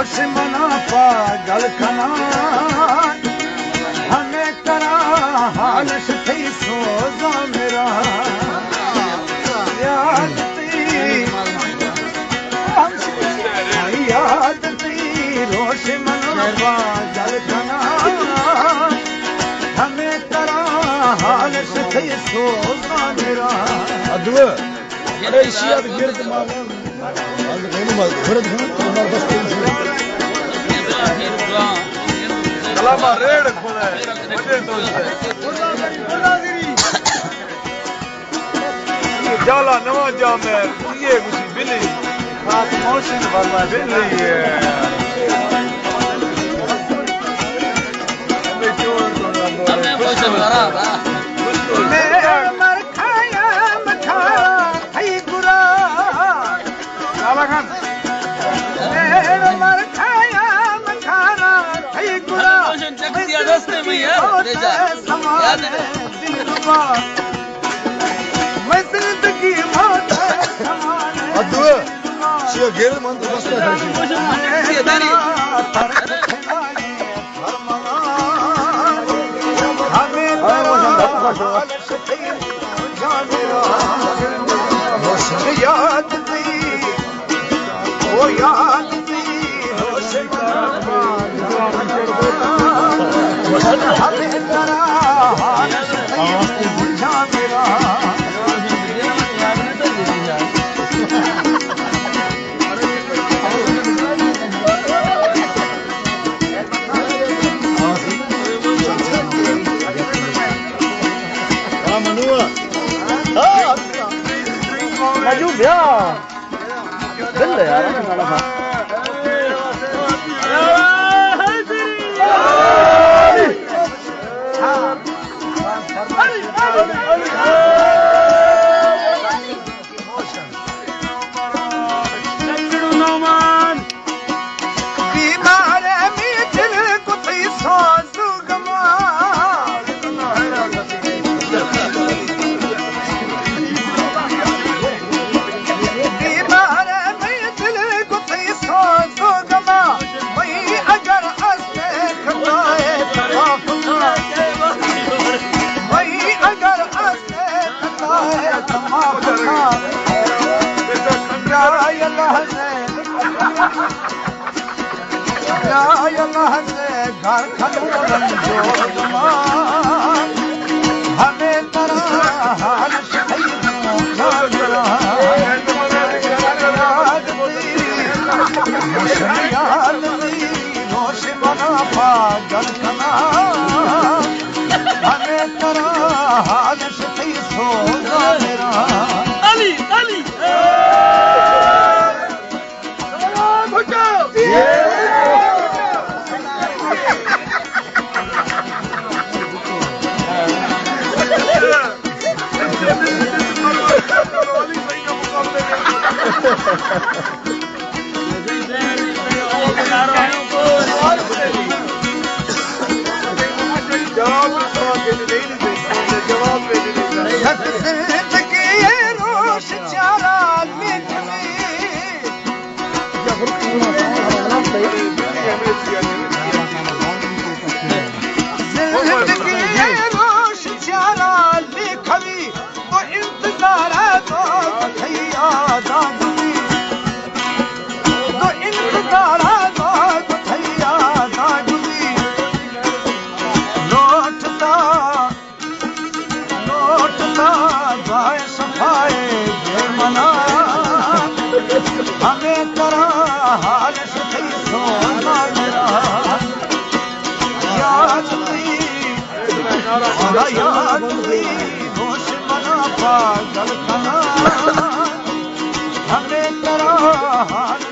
रोश मना पागल खना हमें करा हाल थी सोजा मेरा याद थी रोश मना पागल खना हमें करा हाल थी सोजा मेरा अदुआ अरे इशिया गिरत मामा कलामा रेड खोले बड़े तो जाला नवा जामे ये कुछ बिली हाथ मौसम वाला बिली है हमें मौसम वाला मैं मर खाया मखा हई गुरा काला खान मैं मर खाया मखाना हई गुरा मौसम चक दिया रास्ते में यार ले जा याद है मैं जिंदगी मौत अदुआ शिया गेर मन तो बस है ये दानी याद थी वो याद थी हमें करा बुझा मेरा मजू भैया दिल है यार गाना था बीमार में दिल को पैसा सुगमा घर हमें तरह हाल रोश बना पागल खना हमें तरह हाल सोजा मेरा अली अली रोश चारा रोश चारा लिखवी वो इंतजार तो भैया दादी तो इंतजार तो भैया दादी लौटता जाए सफाए ये मना हमें तरह हाल से सोना मेरा याद थी रोश मना पागल खना हमें तरह हाल